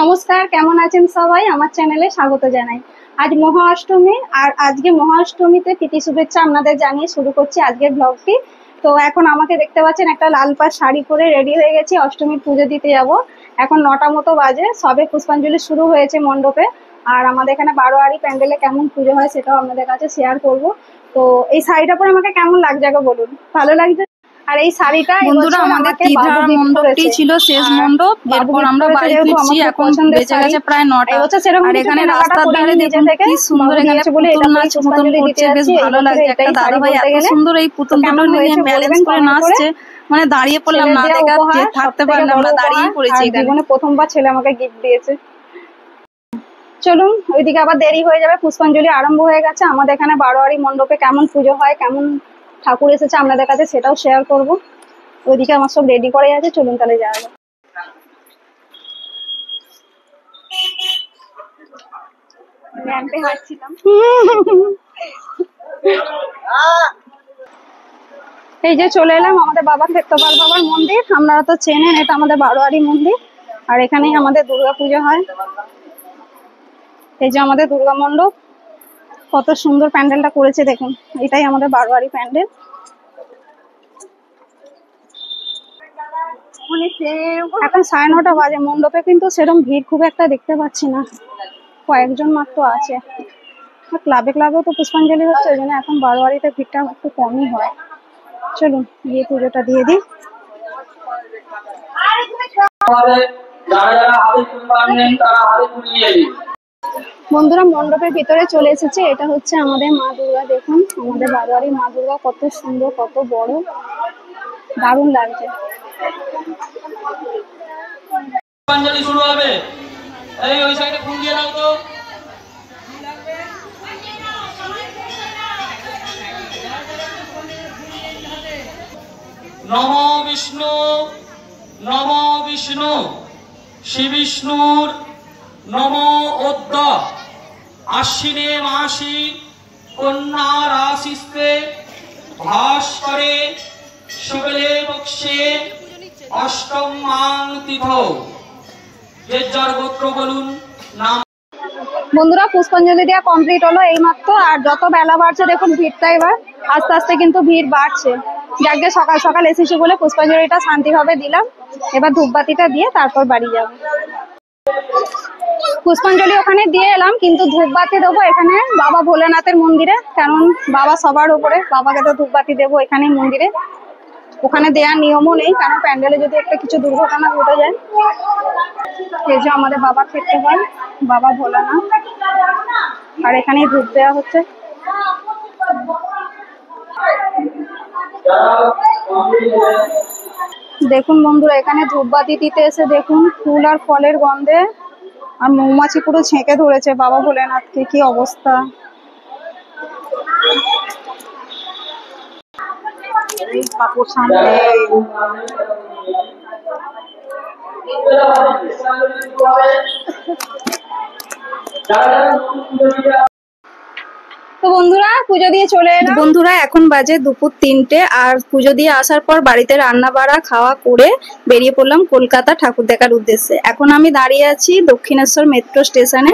নমস্কার, কেমন আছেন সবাই? আমার চ্যানেলে স্বাগত জানাই। আজ মহা অষ্টমী, আর আজকে মহা অষ্টমীতে প্রীতি শুভেচ্ছা আপনাদের জানিয়ে শুরু করছি আজকের ব্লগটি। তো এখন আমাকে দেখতে পাচ্ছেন একটা লাল পাড় শাড়ি পরে রেডি হয়ে গেছি, অষ্টমীর পুজো দিতে যাব। এখন 9টা মতো বাজে, সবে পুষ্পাঞ্জলি শুরু হয়েছে মণ্ডপে। আর আমাদের এখানে বারোয়ারি প্যান্ডেলে কেমন পুজো হয় সেটাও আপনাদের কাছে শেয়ার করব। তো এই শাড়িটা পরে আমাকে কেমন লাগছে আগে বলুন? ভালো লাগছে? আর এই শাড়িটা বন্ধুরা আমাদের তীরধারা মণ্ডপটি ছিল শেষ মণ্ডপ, এরপর আমরা বাড়ি ফিরছি। এখন বেজে গেছে প্রায় 9টা। আর এখানে রাস্তার ধারে দেখুন কি সুন্দর এখানে পুতুল নাচ মতন করছে, বেশ ভালো লাগছে। একটা দাদা ভাই এত সুন্দর এই পুতুল দুটো নিয়ে ব্যালেন্স করে নাচছে, মানে দাঁড়িয়ে পড়লাম, না দেখে থাকতে পারলাম না, দাঁড়িয়ে পড়েছি। জীবনে প্রথমবার ছেলে আমাকে গিফট দিয়েছে। চলুন, ওইদিকে আবার দেরি হয়ে যাবে, পুষ্পাঞ্জলি আরম্ভ হয়ে গেছে। আমাদের এখানে বারোয়ারি মণ্ডপে কেমন পুজো হয়, কেমন ঠাকুর এসেছে আপনাদের কাছে সেটাও শেয়ার করব। ওইদিকে আমার সব রেডি করে আছে, চলুন তাহলে যাওয়া যাক। এই যে চলে এলাম আমাদের বাবা ক্ষেত্রপাল বাবার মন্দির। আপনারা তো চেনেন, এটা আমাদের বারোয়ারি মন্দির, আর এখানেই আমাদের দুর্গা পুজো হয়। এই যে আমাদের দুর্গা মণ্ডপ, কত সুন্দর প্যান্ডেলটা করেছে দেখুন। এটাই আমাদের বারোয়ারি প্যান্ডেল। এখন 9:30 বাজে, মণ্ডপে কিন্তু সেরকম ভিড় খুব একটা দেখতে পাচ্ছি না, কয়েকজন মাত্র আছে। ক্লাবেও তো পুষ্পাঞ্জলি হচ্ছে, ওই জন্য এখন বারোয়ারিতে ভিড়টা একটু কমই হয়। চলুন গিয়ে পুজোটা দিয়ে দিই। বন্ধুরা মণ্ডপের ভিতরে চলে এসেছে, এটা হচ্ছে আমাদের মা দুর্গা। দেখুন আমাদের বারোয়ারি মা দুর্গা কত সুন্দর, কত বড়, দারুণ লাগছে। পুষ্পাঞ্জলি শুরু হবে, এই ওই সাইডে ফুল দিয়ে দাও তো। নমো বিষ্ণু, নমো বিষ্ণু, শ্রী বিষ্ণুর নমো অদ্য আশ্বিনে মাসি কন্যা রাশিস্তে ভাস্করে শুক্লে পক্ষে অষ্টম মান তিথৌ। যে যার গোত্র বলুন নাম। বন্ধুরা পুষ্পাঞ্জলি দেওয়া কমপ্লিট হলো এইমাত্র, আর যত বেলা বাড়ছে দেখুন ভিড়টা এবার আস্তে আস্তে কিন্তু ভিড় বাড়ছে। যাকে সকাল সকাল এসেছি বলে পুষ্পাঞ্জলিটা শান্তিভাবে দিলাম, এবার ধূপবাতিটা দিয়ে তারপর বাড়ি যাব। পুষ্পাঞ্জলি ওখানে দিয়ে এলাম, কিন্তু ধূপবাতি দেবো এখানে বাবা ভোলেনাথের মন্দিরে, কারণ বাবা সবার উপরে, বাবাকে তো ধূপবাতি দেবো এখানে মন্দিরে। ওখানে দেওয়ার নিয়মও নেই, কারণ প্যান্ডেলে যদি একটা কিছু দুর্ঘটনা ঘটে যায়। এই যে আমাদের বাবা খেতে হয়, বাবা ভোলানাথ, আর এখানেই ধূপ দেওয়া হচ্ছে। দেখুন বন্ধুরা এখানে ধূপবাতি দিতে এসে দেখুন ফুল আর ফলের গন্ধে আর মৌমাছি পুরো ছেঁকে ধরেছে বাবা ভোলেনাথকে, কি অবস্থা। তো বন্ধুরা পুজো দিয়ে চলে এলাম। বন্ধুরা এখন বাজে দুপুর 3টে, আর পুজো দিয়ে আসার পর বাড়িতে রান্না বাড়া খাওয়া করে বেরিয়ে পড়লাম কলকাতা ঠাকুর দেখার উদ্দেশ্যে। এখন আমি দাঁড়িয়ে আছি দক্ষিণেশ্বর মেট্রো স্টেশনে।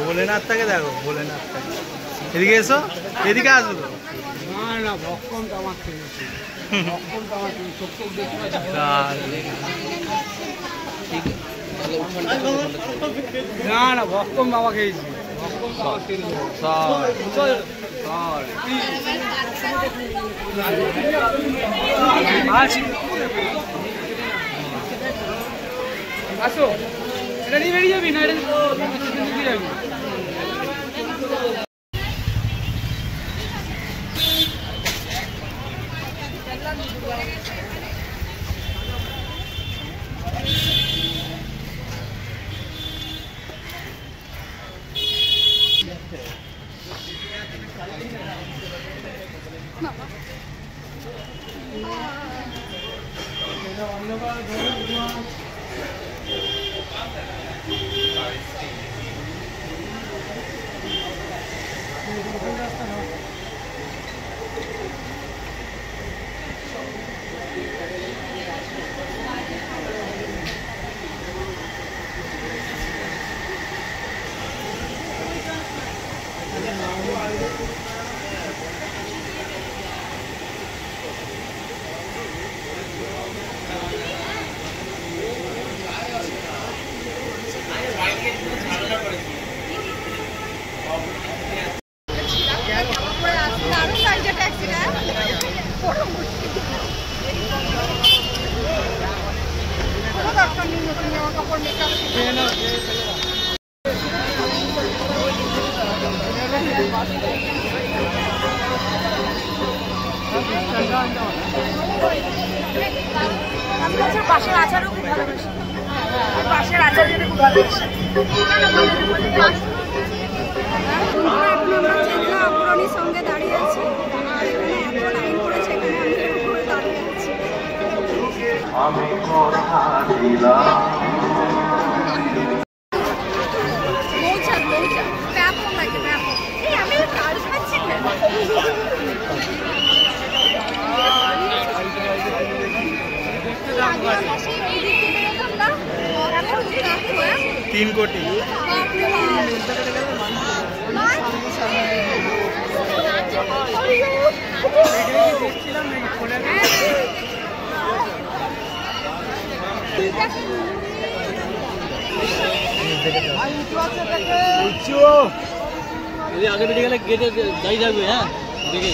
ভোলেনাথটাকে দেখো, ভোলেনাথটাকে এদিকে এসো, এদিকে আসো তো। না না ভক্কম বাবা খেয়েছি, আসো এটা নিয়ে বেরিয়ে যাবি না, এটা যাবি। পাশের আচারও খুব ভালোবাসি, পাশের আচার যদি খুব ভালোবাসি। অগ্রণীর সঙ্গে দাঁড়িয়ে আছি আর এখানে এত লাইন পড়েছে, এখানে আমি দাঁড়িয়ে আছি। আমি কথা দিলাম ব্যাপক লাগে, ব্যাপক। এই আমি কাজ খাচ্ছি না। तीन कोटी आगे बेटे गले गेटे दाई जाबे। हाँ देखे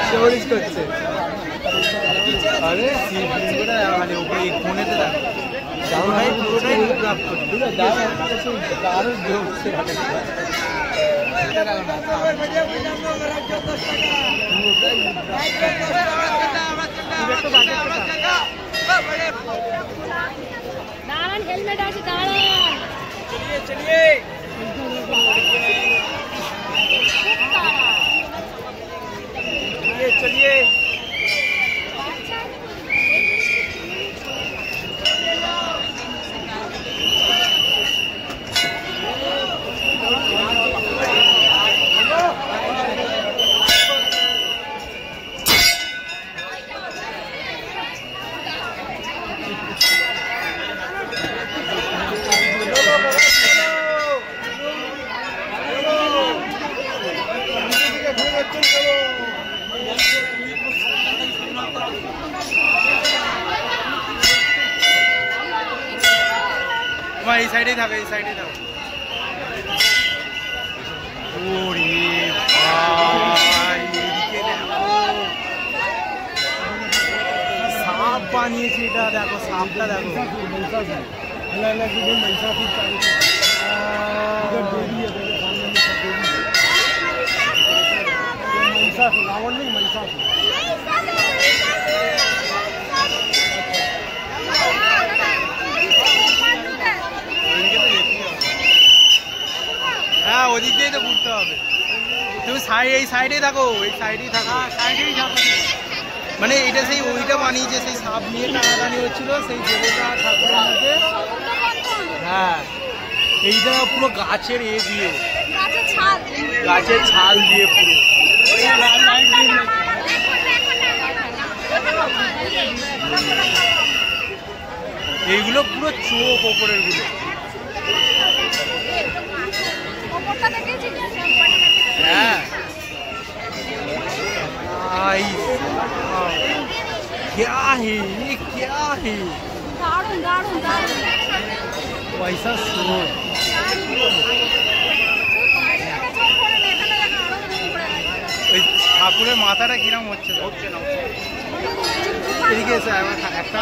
স্টোরেজ করছে। আরে মানে ওকে ফোনেতে দেখো পুরোটাই পুরোটাই গ্রাফ করছে। আরো ঢুকছে দাঁড়ান, হেলমেট আছে, দাঁড়ান। চলিয়ে চলিয়ে এই সাইডেই থাকো, এই সাইডেই থাকো। ওরে ভাই এদিকে দেখো সাপ বানিয়েছে, এটা দেখো সাপটা দেখো। হ্যাঁ ওদিক দিয়েই তো ঘুরতে হবে। তুমি এই সাইডেই থাকো, এই সাইডেই থাকো, সাইডেই থাকো। মানে এটা সেই ওইটা বানিয়েছে, সেই সাপ নিয়ে টানাটানি হচ্ছিল সেই দেবতা ঠাকুরের মধ্যে। হ্যাঁ এইটা পুরো গাছের দিয়ে, গাছের ছাল দিয়ে পুরো। এইগুলো পুরো চোখ ওপরের গুলো। हाँ क्या है ये, क्या है वैसा शोर। ঠাকুরের মাথাটা কিরম হচ্ছে না এদিকে এসে একটা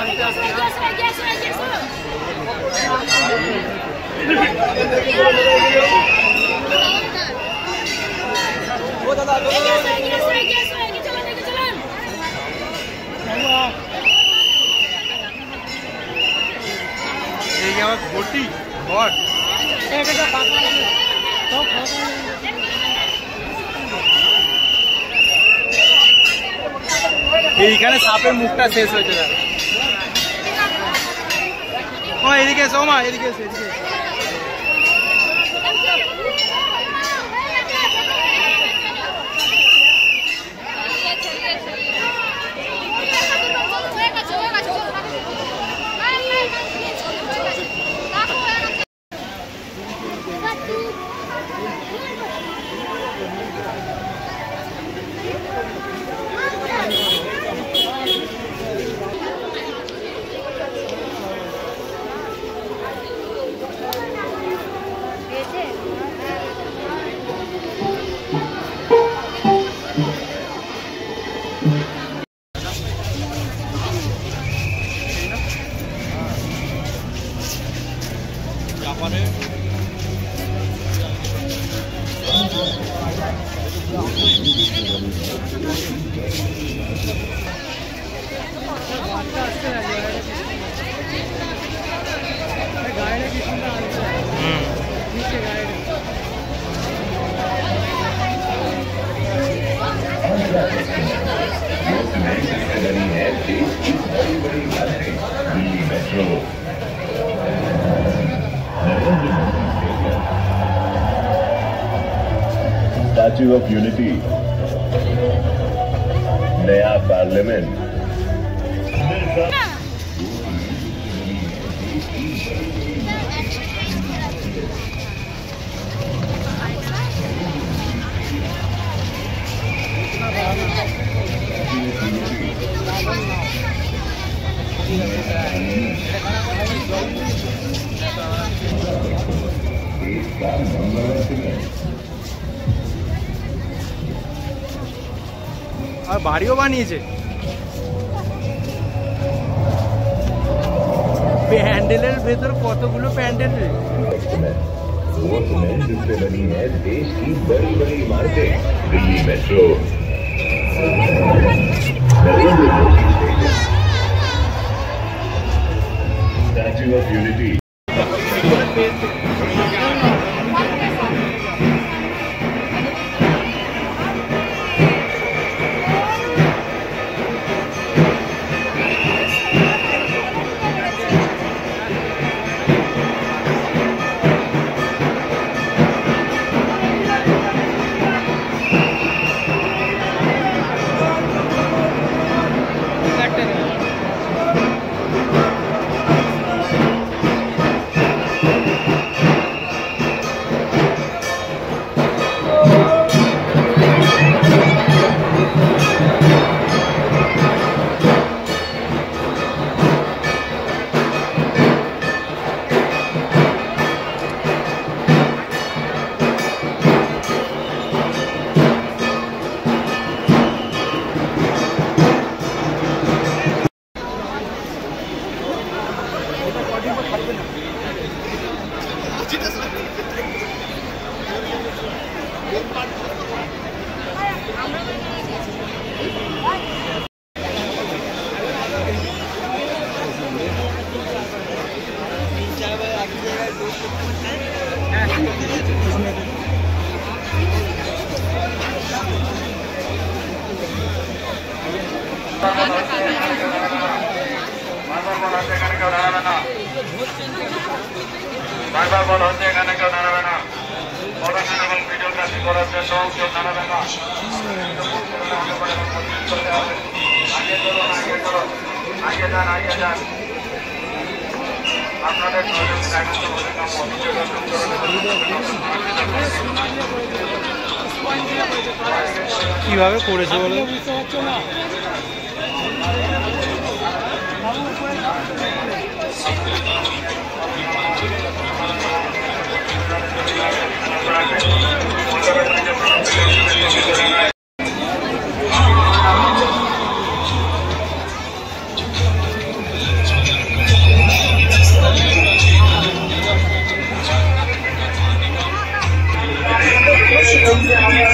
ও দাদা এই আমার ঘটি ঘর এইখানে সাপের মুখটা শেষ হয়েছে। ও এদিকে এসো মা, এদিকে এসো, এদিকে এসো। Statue of Unity, नया पार्लियामेंट। আর বাড়িও বানিয়েছে। প্যান্ডেলের ভেতর कतगुलो पैंडल है। वो सीमेंट जिससे बनी है देश की बड़ी बड़ी इमारतें, Delhi metro, statue of unity. বারবার বলা হচ্ছে এখানে কেউ দাঁড়াবে না, ফটোগ্রাফি এবং ভিডিওগ্রাফি করার জন্য কেউ দাঁড়াবে না। আগে চলুন, আগে চলুন, আগে যান, আগে যান। আপনাদের কিভাবে করেছে বলো?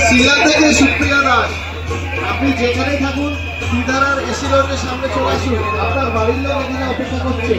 শিলা থেকে সুপ্রিয়া দাস, আপনি যেখানেই থাকুন সিদারার এসি রোডের সামনে চলে আসুন, আপনার বাড়ির লোক এখানে অপেক্ষা করছে।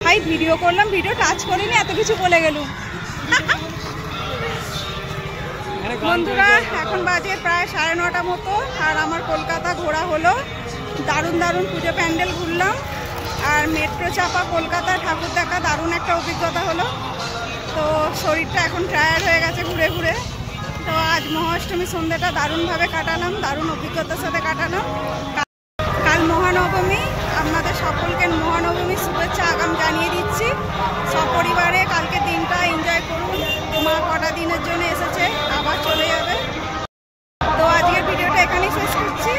ভাই ভিডিও করলাম, ভিডিও টাচ করিনি, এত কিছু বলে গেলুম। বন্ধুরা এখন বাজে প্রায় 9:30 মতো, আর আমার কলকাতা ঘোরা হলো। দারুণ দারুণ পুজো প্যান্ডেল ঘুরলাম, আর মেট্রো চাপা কলকাতা ঠাকুর দেখা দারুণ একটা অভিজ্ঞতা হলো। তো শরীরটা এখন টায়ার্ড হয়ে গেছে ঘুরে ঘুরে, তো আজ মহাষ্টমী সন্ধ্যাটা দারুণভাবে কাটালাম, দারুণ অভিজ্ঞতার সাথে কাটালাম। কাল মহানবমী, আপনাদের সকলকে মহানবমীর শুভেচ্ছা আগাম জানিয়ে দিচ্ছি। সপরিবারে কালকে দিনটা এনজয় করুন। মা কটা দিনের জন্য এসেছে, আবার চলে যাবে। তো আজকের ভিডিওটা এখানেই শেষ করছি।